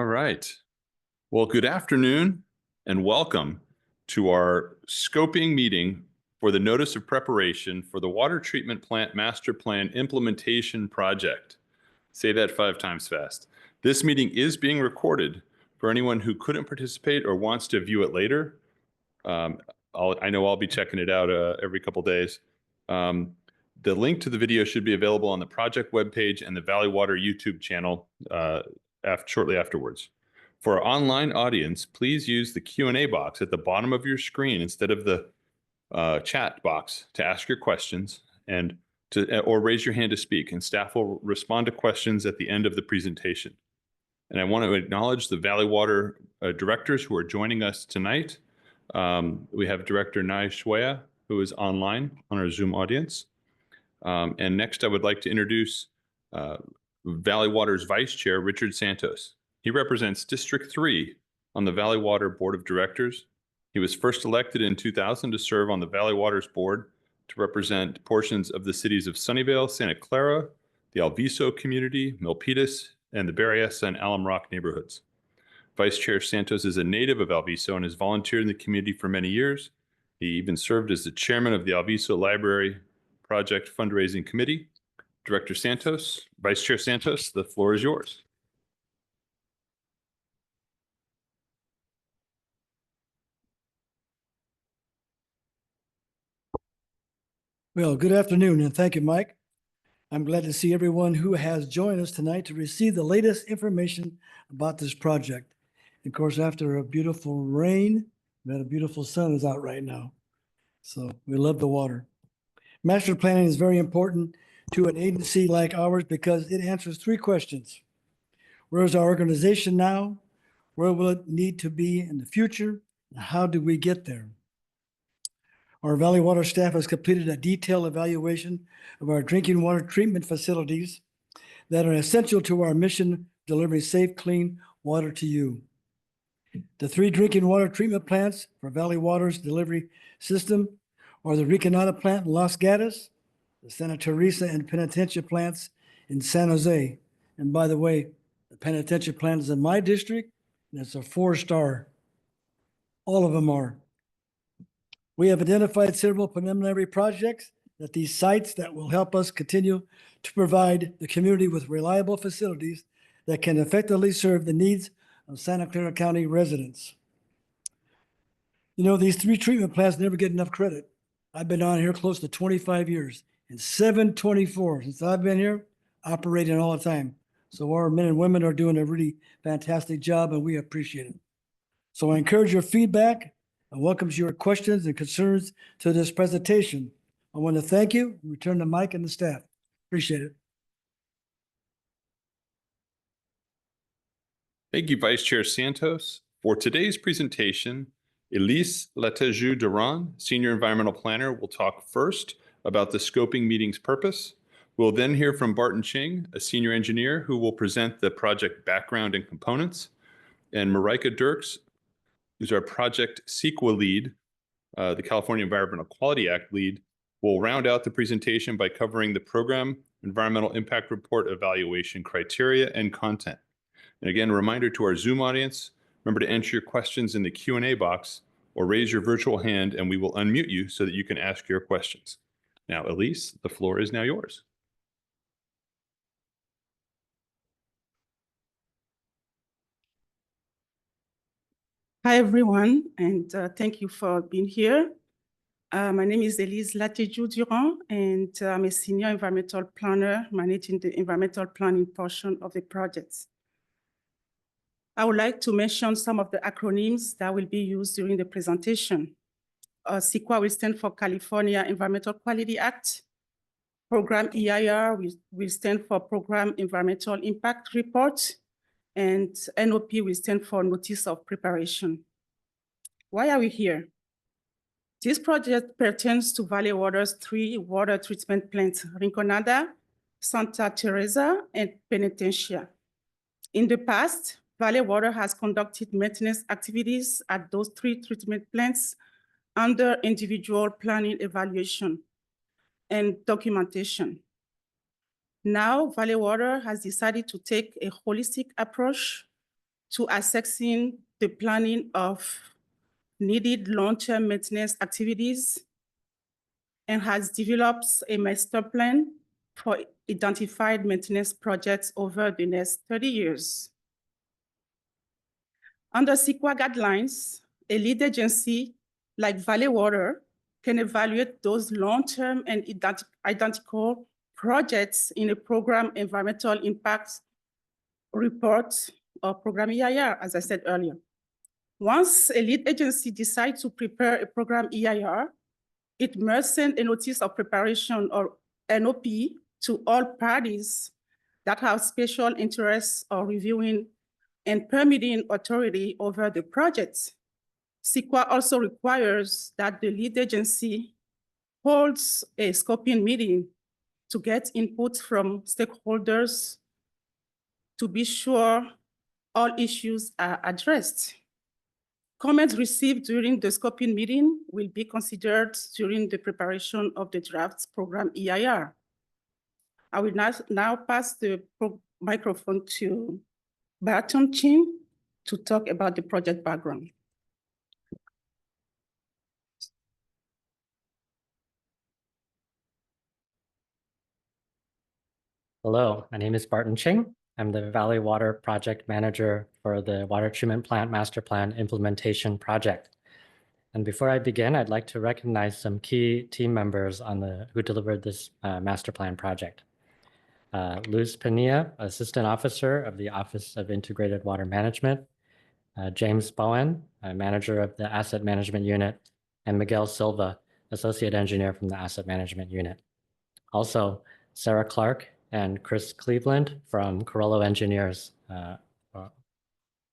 All right. Well, good afternoon and welcome to our scoping meeting for the notice of preparation for the water treatment plant master plan implementation project. Say that 5 times fast. This meeting is being recorded for anyone who couldn't participate or wants to view it later. I know I'll be checking it out every couple days. The link to the video should be available on the project webpage and the Valley Water YouTube channel shortly afterwards. For our online audience, please use the Q&A box at the bottom of your screen instead of the chat box to ask your questions or raise your hand to speak, and staff will respond to questions at the end of the presentation. And I want to acknowledge the Valley Water directors who are joining us tonight. We have Director Nai Shwaya, who is online on our Zoom audience. And next, I would like to introduce Valley Water's Vice Chair, Richard Santos. He represents District 3 on the Valley Water Board of Directors. He was first elected in 2000 to serve on the Valley Water's board to represent portions of the cities of Sunnyvale, Santa Clara, the Alviso community, Milpitas, and the Berryessa and Alum Rock neighborhoods. Vice Chair Santos is a native of Alviso and has volunteered in the community for many years. He even served as the chairman of the Alviso Library Project Fundraising Committee. Director Santos, Vice Chair Santos, the floor is yours. Well, good afternoon, and thank you, Mike. I'm glad to see everyone who has joined us tonight to receive the latest information about this project. Of course, after a beautiful rain, we had a beautiful sun is out right now. So we love the water. Master planning is very important to an agency like ours because it answers 3 questions. Where is our organization now? Where will it need to be in the future? And how do we get there? Our Valley Water staff has completed a detailed evaluation of our drinking water treatment facilities that are essential to our mission, delivering safe, clean water to you. The 3 drinking water treatment plants for Valley Water's delivery system are the Recanata plant in Los Gatos, the Santa Teresa and Penitentiary plants in San Jose. And by the way, the Penitentiary plant is in my district, and it's a 4-star. All of them are. We have identified several preliminary projects at these sites that will help us continue to provide the community with reliable facilities that can effectively serve the needs of Santa Clara County residents. You know, these 3 treatment plants never get enough credit. I've been on here close to 25 years, and 724 since I've been here, operating all the time. So our men and women are doing a really fantastic job, and we appreciate it. So I encourage your feedback and welcomes your questions and concerns to this presentation. I want to thank you and return to Mike and the staff. Appreciate it. Thank you, Vice Chair Santos. For today's presentation, Elise Latejou-Duran, Senior Environmental Planner, will talk first about the scoping meeting's purpose. We'll then hear from Barton Ching, a Senior Engineer, who will present the project background and components. And Marika Dirks, who's our Project CEQA lead, the California Environmental Quality Act lead, will round out the presentation by covering the program Environmental Impact Report evaluation criteria and content. And again, a reminder to our Zoom audience, remember to enter your questions in the Q&A box or raise your virtual hand and we will unmute you so that you can ask your questions. Now, Elise, the floor is now yours. Hi, everyone, and thank you for being here. My name is Elise Latejou-Duran, and I'm a Senior Environmental Planner managing the environmental planning portion of the project. I would like to mention some of the acronyms that will be used during the presentation. CEQA will stand for California Environmental Quality Act. Program EIR will stand for Program Environmental Impact Report. And NOP will stand for Notice of Preparation. Why are we here? This project pertains to Valley Water's 3 water treatment plants, Rinconada, Santa Teresa, and Penitentiary. In the past, Valley Water has conducted maintenance activities at those 3 treatment plants under individual planning evaluation and documentation. Now, Valley Water has decided to take a holistic approach to assessing the planning of needed long-term maintenance activities and has developed a master plan for identified maintenance projects over the next 30 years. Under CEQA guidelines, a lead agency like Valley Water can evaluate those long-term and identical projects in a program environmental impact report or program EIR, as I said earlier. Once a lead agency decides to prepare a program EIR, it must send a notice of preparation or NOP to all parties that have special interests or reviewing and permitting authority over the project. CEQA also requires that the lead agency holds a scoping meeting to get input from stakeholders to be sure all issues are addressed. Comments received during the scoping meeting will be considered during the preparation of the draft program EIR. I will now pass the microphone to Barton Chin to talk about the project background. Hello, my name is Barton Ching. I'm the Valley Water Project Manager for the Water Treatment Plant Master Plan Implementation Project. And before I begin, I'd like to recognize some key team members who delivered this master plan project. Luz Pania, Assistant Officer of the Office of Integrated Water Management, James Bowen, Manager of the Asset Management Unit, and Miguel Silva, Associate Engineer from the Asset Management Unit. Also, Sarah Clark and Chris Cleveland from Corello Engineers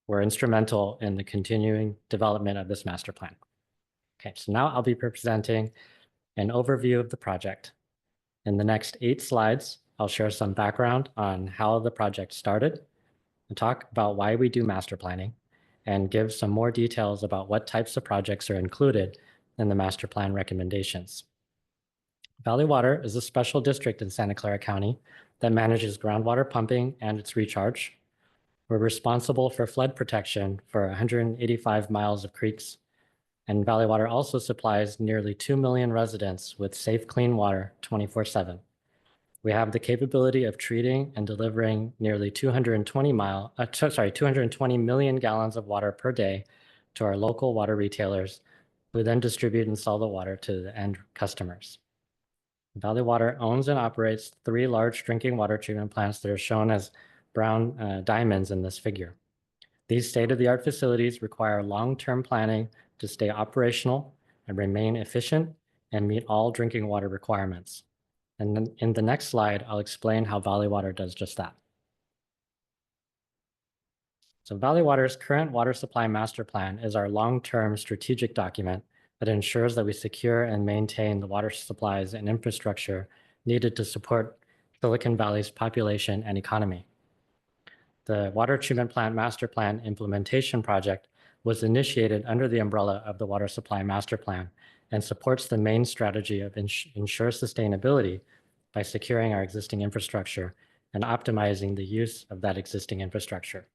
were instrumental in the continuing development of this master plan. Okay, so now I'll be presenting an overview of the project. In the next 8 slides, I'll share some background on how the project started, and talk about why we do master planning, and give some more details about what types of projects are included in the master plan recommendations. Valley Water is a special district in Santa Clara County that manages groundwater pumping and its recharge. We're responsible for flood protection for 185 miles of creeks, and Valley Water also supplies nearly 2 million residents with safe, clean water 24/7. We have the capability of treating and delivering nearly 220 million gallons of water per day to our local water retailers, who then distribute and sell the water to the end customers. Valley Water owns and operates 3 large drinking water treatment plants that are shown as brown diamonds in this figure. These state-of-the-art facilities require long-term planning to stay operational and remain efficient and meet all drinking water requirements. And then in the next slide, I'll explain how Valley Water does just that. So Valley Water's current water supply master plan is our long-term strategic document that ensures that we secure and maintain the water supplies and infrastructure needed to support Silicon Valley's population and economy. The Water Treatment Plant Master Plan Implementation Project was initiated under the umbrella of the Water Supply Master Plan and supports the main strategy of ensure sustainability by securing our existing infrastructure and optimizing the use of that existing infrastructure.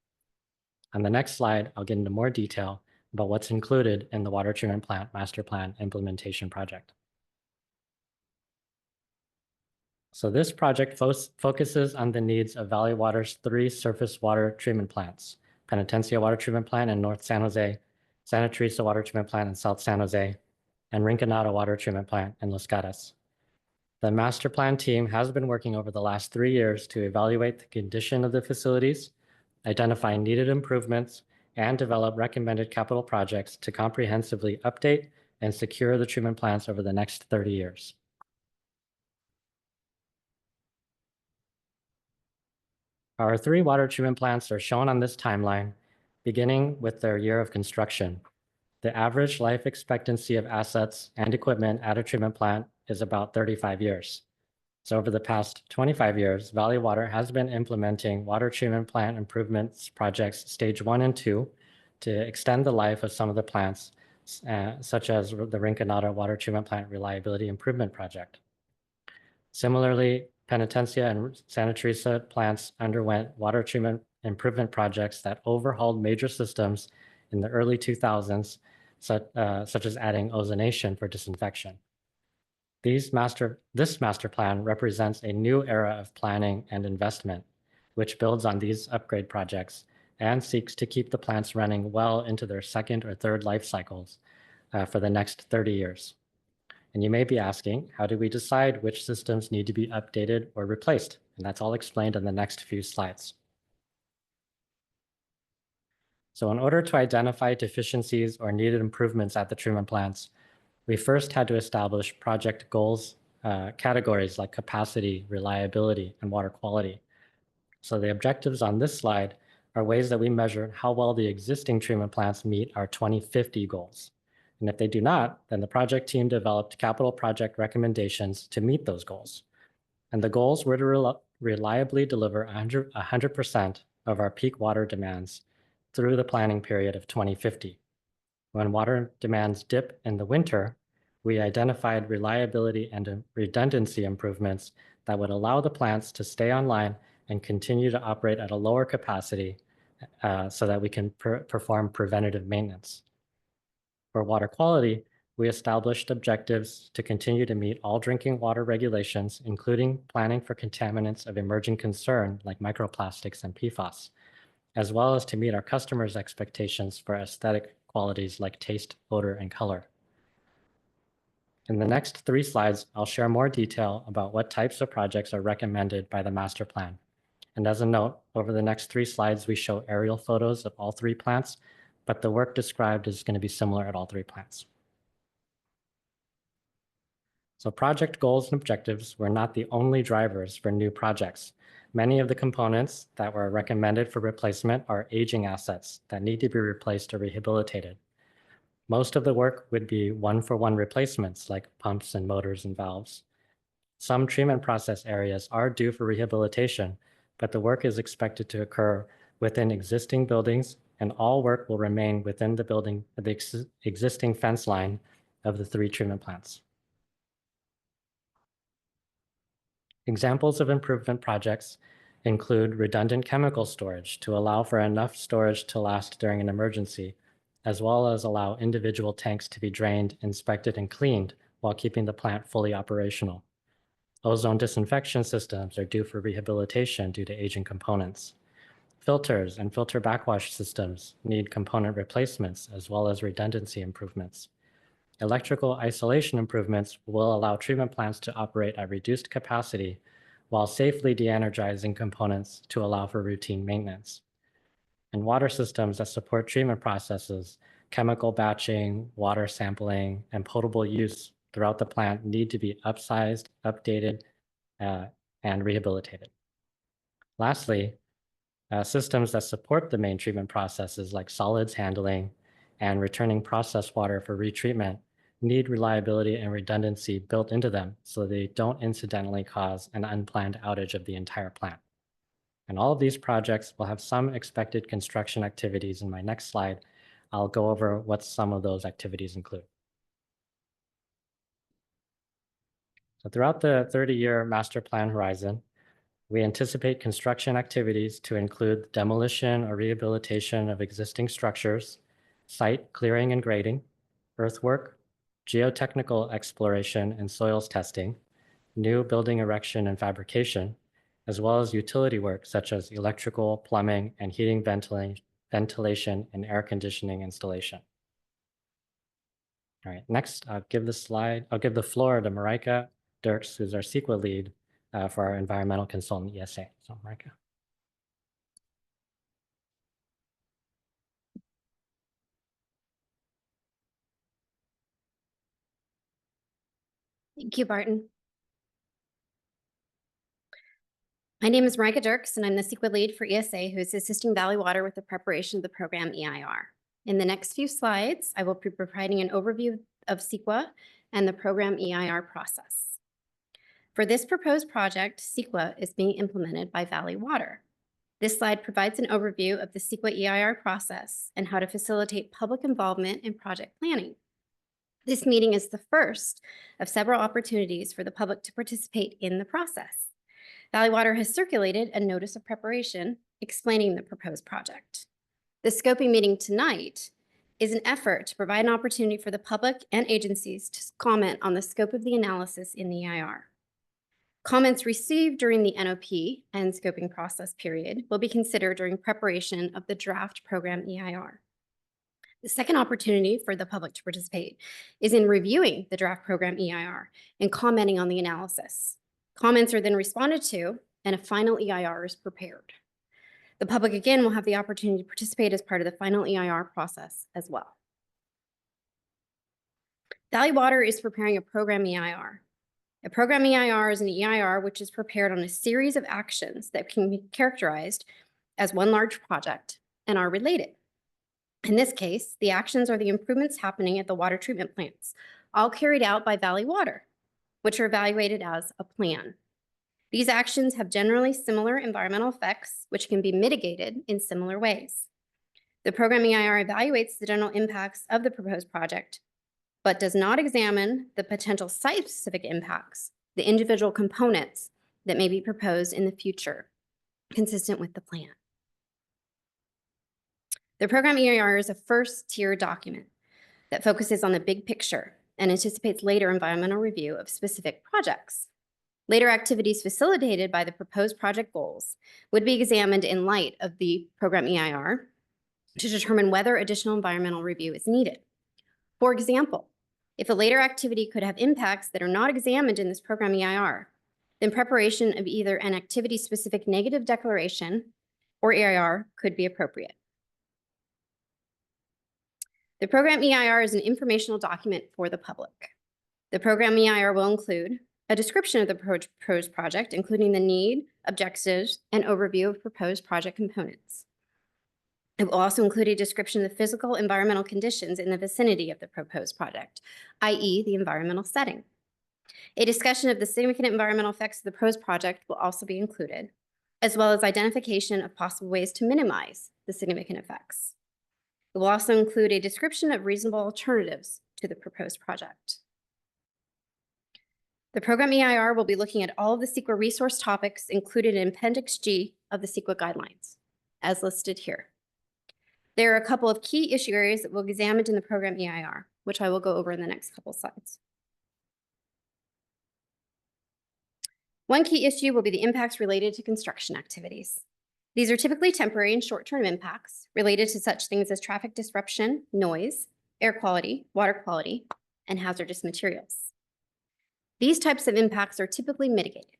On the next slide, I'll get into more detail about what's included in the Water Treatment Plant Master Plan Implementation Project. So this project focuses on the needs of Valley Water's 3 surface water treatment plants: Penitencia Water Treatment Plant in North San Jose, Santa Teresa Water Treatment Plant in South San Jose, and Rinconada Water Treatment Plant in Los Gatos. The master plan team has been working over the last 3 years to evaluate the condition of the facilities, identify needed improvements, and develop recommended capital projects to comprehensively update and secure the treatment plants over the next 30 years. Our 3 water treatment plants are shown on this timeline, beginning with their year of construction. The average life expectancy of assets and equipment at a treatment plant is about 35 years. So over the past 25 years, Valley Water has been implementing water treatment plant improvements projects stage 1 and 2 to extend the life of some of the plants, such as the Rinconada Water Treatment Plant Reliability Improvement Project. Similarly, Penitencia and Santa Teresa plants underwent water treatment improvement projects that overhauled major systems in the early 2000s, such as adding ozonation for disinfection. This master plan represents a new era of planning and investment, which builds on these upgrade projects and seeks to keep the plants running well into their second or third life cycles for the next 30 years. And you may be asking, how do we decide which systems need to be updated or replaced? And that's all explained in the next few slides. So in order to identify deficiencies or needed improvements at the treatment plants, we first had to establish project goals, categories like capacity, reliability, and water quality. So the objectives on this slide are ways that we measure how well the existing treatment plants meet our 2050 goals. And if they do not, then the project team developed capital project recommendations to meet those goals. And the goals were to reliably deliver 100% of our peak water demands through the planning period of 2050. When water demands dip in the winter, we identified reliability and redundancy improvements that would allow the plants to stay online and continue to operate at a lower capacity so that we can perform preventative maintenance. For water quality, we established objectives to continue to meet all drinking water regulations, including planning for contaminants of emerging concern like microplastics and PFAS, as well as to meet our customers' expectations for aesthetic qualities like taste, odor, and color. In the next 3 slides, I'll share more detail about what types of projects are recommended by the master plan. And as a note, over the next 3 slides, we show aerial photos of all 3 plants, but the work described is going to be similar at all 3 plants. So project goals and objectives were not the only drivers for new projects. Many of the components that were recommended for replacement are aging assets that need to be replaced or rehabilitated. Most of the work would be one-for-one replacements like pumps and motors and valves. Some treatment process areas are due for rehabilitation, but the work is expected to occur within existing buildings, and all work will remain within the existing fence line of the 3 treatment plants. Examples of improvement projects include redundant chemical storage to allow for enough storage to last during an emergency, as well as allow individual tanks to be drained, inspected, and cleaned while keeping the plant fully operational. Ozone disinfection systems are due for rehabilitation due to aging components. Filters and filter backwash systems need component replacements as well as redundancy improvements. Electrical isolation improvements will allow treatment plants to operate at reduced capacity while safely de-energizing components to allow for routine maintenance. And water systems that support treatment processes, chemical batching, water sampling, and potable use throughout the plant need to be upsized, updated, and rehabilitated. Lastly, systems that support the main treatment processes like solids handling and returning processed water for retreatment need reliability and redundancy built into them so they don't incidentally cause an unplanned outage of the entire plant. And all of these projects will have some expected construction activities. In my next slide, I'll go over what some of those activities include. So throughout the 30-year master plan horizon, we anticipate construction activities to include demolition or rehabilitation of existing structures, site clearing and grading, earthwork, geotechnical exploration and soils testing, new building erection and fabrication, as well as utility work such as electrical, plumbing, and heating, ventilation, and air conditioning installation. All right, next, I'll give the floor to Marika Dirks, who's our CEQA lead for our environmental consultant ESA. So Marika. Thank you, Barton. My name is Marika Dirks, and I'm the CEQA lead for ESA, who is assisting Valley Water with the preparation of the program EIR. In the next few slides, I will be providing an overview of CEQA and the program EIR process. For this proposed project, CEQA is being implemented by Valley Water. This slide provides an overview of the CEQA EIR process and how to facilitate public involvement in project planning. This meeting is the first of several opportunities for the public to participate in the process. Valley Water has circulated a notice of preparation explaining the proposed project. The scoping meeting tonight is an effort to provide an opportunity for the public and agencies to comment on the scope of the analysis in the EIR. Comments received during the NOP and scoping process period will be considered during preparation of the draft program EIR. The second opportunity for the public to participate is in reviewing the draft program EIR and commenting on the analysis. Comments are then responded to and a final EIR is prepared. The public again will have the opportunity to participate as part of the final EIR process as well. Valley Water is preparing a program EIR. A program EIR is an EIR which is prepared on a series of actions that can be characterized as one large project and are related. In this case, the actions are the improvements happening at the water treatment plants, all carried out by Valley Water, which are evaluated as a plan. These actions have generally similar environmental effects, which can be mitigated in similar ways. The program EIR evaluates the general impacts of the proposed project, but does not examine the potential site-specific impacts, the individual components that may be proposed in the future, consistent with the plan. The program EIR is a first-tier document that focuses on the big picture and anticipates later environmental review of specific projects. Later activities facilitated by the proposed project goals would be examined in light of the program EIR to determine whether additional environmental review is needed. For example, if a later activity could have impacts that are not examined in this program EIR, then preparation of either an activity-specific negative declaration or EIR could be appropriate. The program EIR is an informational document for the public. The program EIR will include a description of the proposed project, including the need, objectives, and overview of proposed project components. It will also include a description of the physical environmental conditions in the vicinity of the proposed project, i.e. the environmental setting. A discussion of the significant environmental effects of the proposed project will also be included, as well as identification of possible ways to minimize the significant effects. It will also include a description of reasonable alternatives to the proposed project. The program EIR will be looking at all of the CEQA resource topics included in Appendix G of the CEQA guidelines, as listed here. There are a couple of key issue areas that will be examined in the program EIR, which I will go over in the next couple slides. One key issue will be the impacts related to construction activities. These are typically temporary and short-term impacts related to such things as traffic disruption, noise, air quality, water quality, and hazardous materials. These types of impacts are typically mitigated.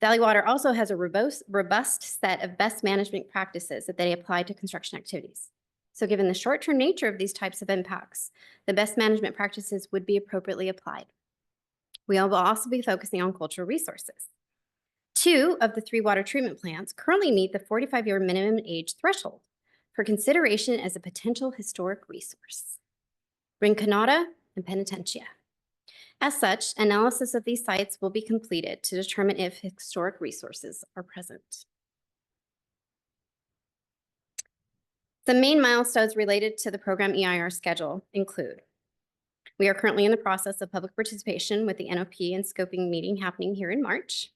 Valley Water also has a robust set of best management practices that they apply to construction activities. So given the short-term nature of these types of impacts, the best management practices would be appropriately applied. We will also be focusing on cultural resources. 2 of the 3 water treatment plants currently meet the 45-year minimum age threshold for consideration as a potential historic resource: Rinconada and Penitencia. As such, analysis of these sites will be completed to determine if historic resources are present. The main milestones related to the program EIR schedule include: we are currently in the process of public participation with the NOP and scoping meeting happening here in March.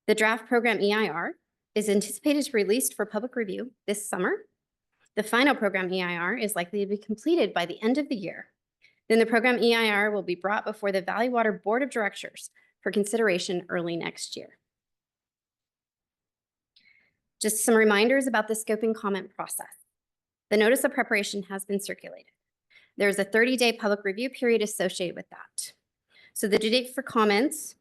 The draft program EIR is anticipated to be released for public review this summer. The final program EIR is likely to be completed by the end of the year. Then the program EIR will be brought before the Valley Water Board of Directors for consideration early next year. Just some reminders about the scoping comment process. The notice of preparation has been circulated. There's a 30-day public review period associated with that. So the due date for comments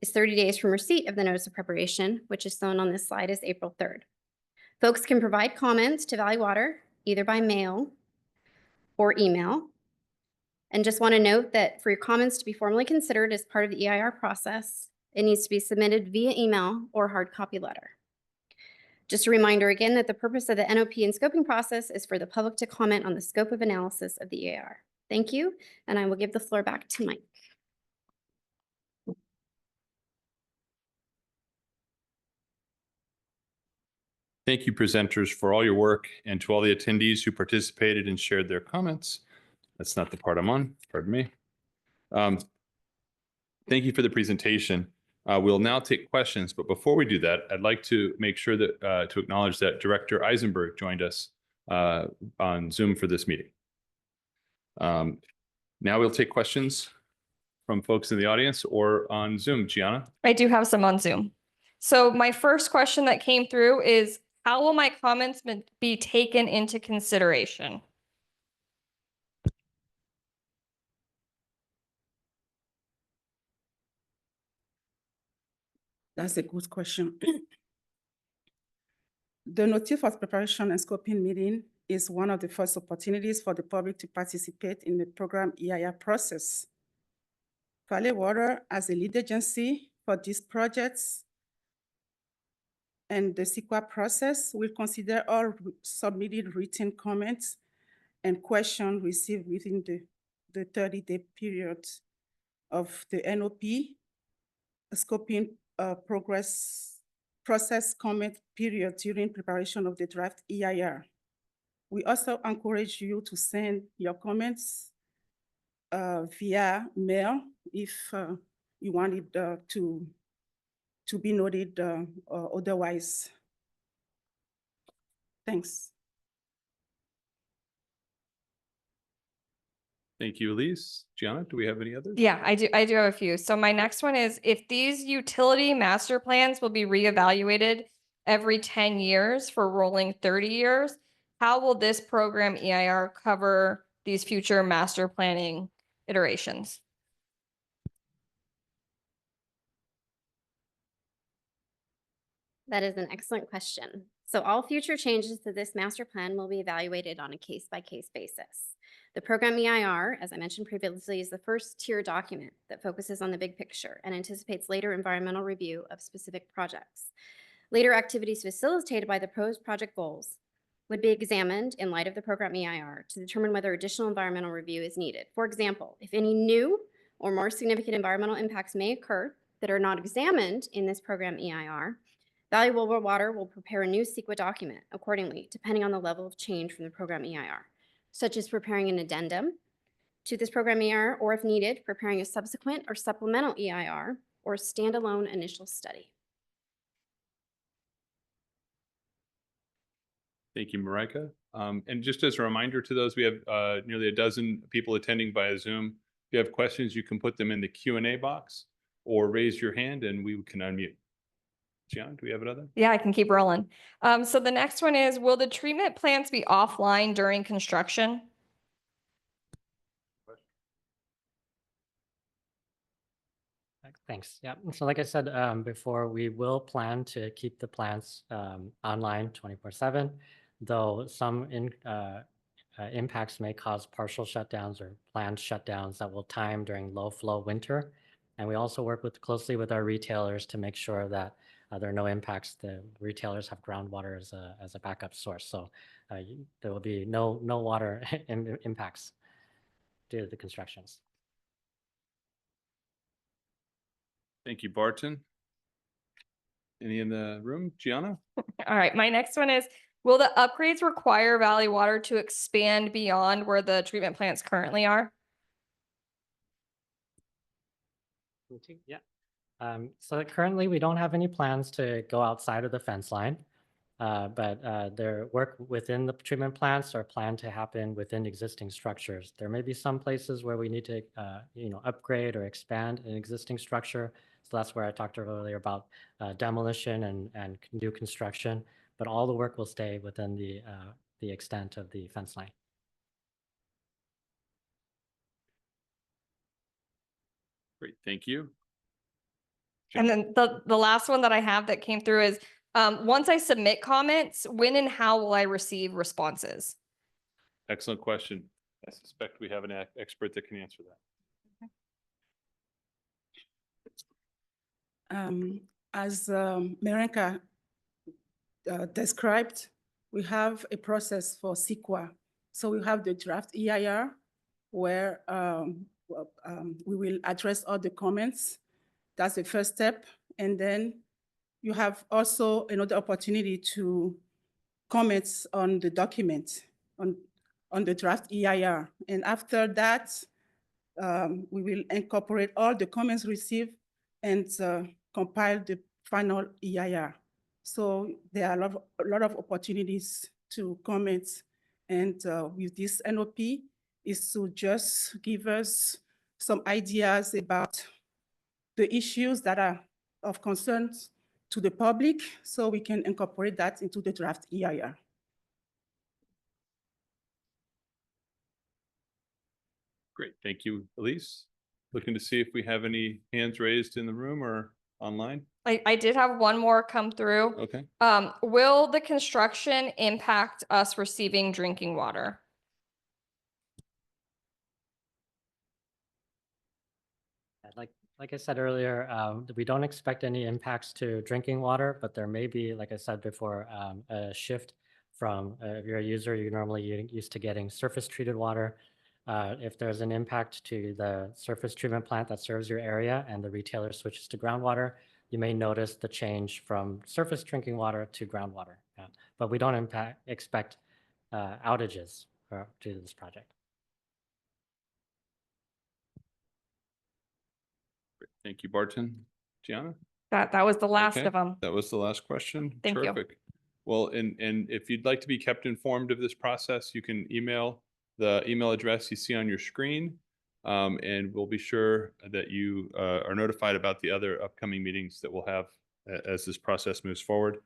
is 30 days from receipt of the notice of preparation, which is shown on this slide as April 3rd. Folks can provide comments to Valley Water either by mail or email. And just want to note that for your comments to be formally considered as part of the EIR process, it needs to be submitted via email or hard copy letter. Just a reminder again that the purpose of the NOP and scoping process is for the public to comment on the scope of analysis of the EIR. Thank you, and I will give the floor back to Mike. Thank you, presenters, for all your work, and to all the attendees who participated and shared their comments. That's not the part I'm on, pardon me. Thank you for the presentation. We'll now take questions, but before we do that, I'd like to make sure that to acknowledge that Director Eisenberg joined us on Zoom for this meeting. Now we'll take questions from folks in the audience or on Zoom. Gianna? I do have some on Zoom. So my first question that came through is, how will my comments be taken into consideration? That's a good question. The notice of preparation and scoping meeting is one of the first opportunities for the public to participate in the program EIR process. Valley Water, as a lead agency for these projects and the CEQA process, will consider all submitted written comments and questions received within the 30-day period of the NOP scoping process comment period during preparation of the draft EIR. We also encourage you to send your comments via mail if you want it to be noted or otherwise. Thanks. Thank you, Elise. Gianna, do we have any others? Yeah, I do have a few. So my next one is, if these utility master plans will be reevaluated every 10 years for rolling 30 years, how will this program EIR cover these future master planning iterations? That is an excellent question. So all future changes to this master plan will be evaluated on a case-by-case basis. The program EIR, as I mentioned previously, is the first tier document that focuses on the big picture and anticipates later environmental review of specific projects. Later activities facilitated by the proposed project goals would be examined in light of the program EIR to determine whether additional environmental review is needed. For example, if any new or more significant environmental impacts may occur that are not examined in this program EIR, Valley Water will prepare a new CEQA document accordingly, depending on the level of change from the program EIR, such as preparing an addendum to this program EIR, or if needed, preparing a subsequent or supplemental EIR or standalone initial study. Thank you, Marika. And just as a reminder to those, we have nearly a dozen people attending via Zoom. If you have questions, you can put them in the Q&A box or raise your hand and we can unmute. Gian, do we have another? Yeah, I can keep rolling. So the next one is, will the treatment plants be offline during construction? Thanks. Yeah. So like I said before, we will plan to keep the plants online 24/7, though some impacts may cause partial shutdowns or planned shutdowns that will time during low flow winter. And we also work closely with our retailers to make sure that there are no impacts. The retailers have groundwater as a backup source. So there will be no water impacts due to the constructions. Thank you, Barton. Any in the room? Gianna? All right, my next one is, will the upgrades require Valley Water to expand beyond where the treatment plants currently are? Yeah. So currently we don't have any plans to go outside of the fence line, but their work within the treatment plants are planned to happen within existing structures. There may be some places where we need to, upgrade or expand an existing structure. So that's where I talked earlier about demolition and new construction, but all the work will stay within the extent of the fence line. Great, thank you. And then the last one that I have that came through is, once I submit comments, when and how will I receive responses? Excellent question. I suspect we have an expert that can answer that. As Marinka described, we have a process for CEQA. So we have the draft EIR where we will address all the comments. That's the first step. And then you have also another opportunity to comment on the document, on the draft EIR. And after that, we will incorporate all the comments received and compile the final EIR. So there are a lot of opportunities to comment. And with this NOP is to just give us some ideas about the issues that are of concern to the public, so we can incorporate that into the draft EIR. Great. Thank you, Elise. Looking to see if we have any hands raised in the room or online. I did have one more come through. Okay. Will the construction impact us receiving drinking water? Like I said earlier, we don't expect any impacts to drinking water, but there may be, like I said before, a shift from if you're a user, you're normally used to getting surface treated water. If there's an impact to the surface treatment plant that serves your area and the retailer switches to groundwater, you may notice the change from surface drinking water to groundwater. But we don't expect outages due to this project. Thank you, Barton. Gianna? That was the last Okay, of them. that was the last question. Thank you. Terrific. Well, and if you'd like to be kept informed of this process, you can email the email address you see on your screen. And we'll be sure that you are notified about the other upcoming meetings that we'll have as this process moves forward.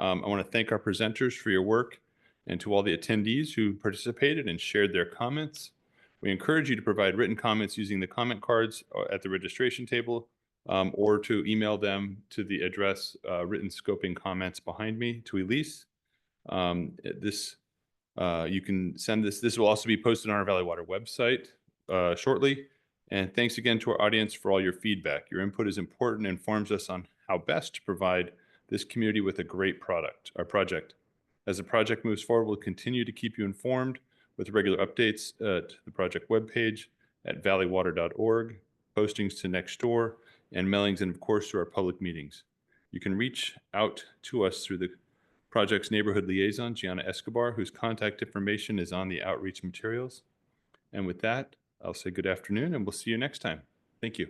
I want to thank our presenters for your work and to all the attendees who participated and shared their comments. We encourage you to provide written comments using the comment cards at the registration table or to email them to the address written scoping comments behind me to Elise. You can send this. This will also be posted on our Valley Water website shortly. And thanks again to our audience for all your feedback. Your input is important and informs us on how best to provide this community with a great project. As the project moves forward, we'll continue to keep you informed with regular updates at the project webpage at valleywater.org, postings to Nextdoor, and mailings, and of course, to our public meetings. You can reach out to us through the project's neighborhood liaison, Gianna Escobar, whose contact information is on the outreach materials. And with that, I'll say good afternoon, and we'll see you next time. Thank you.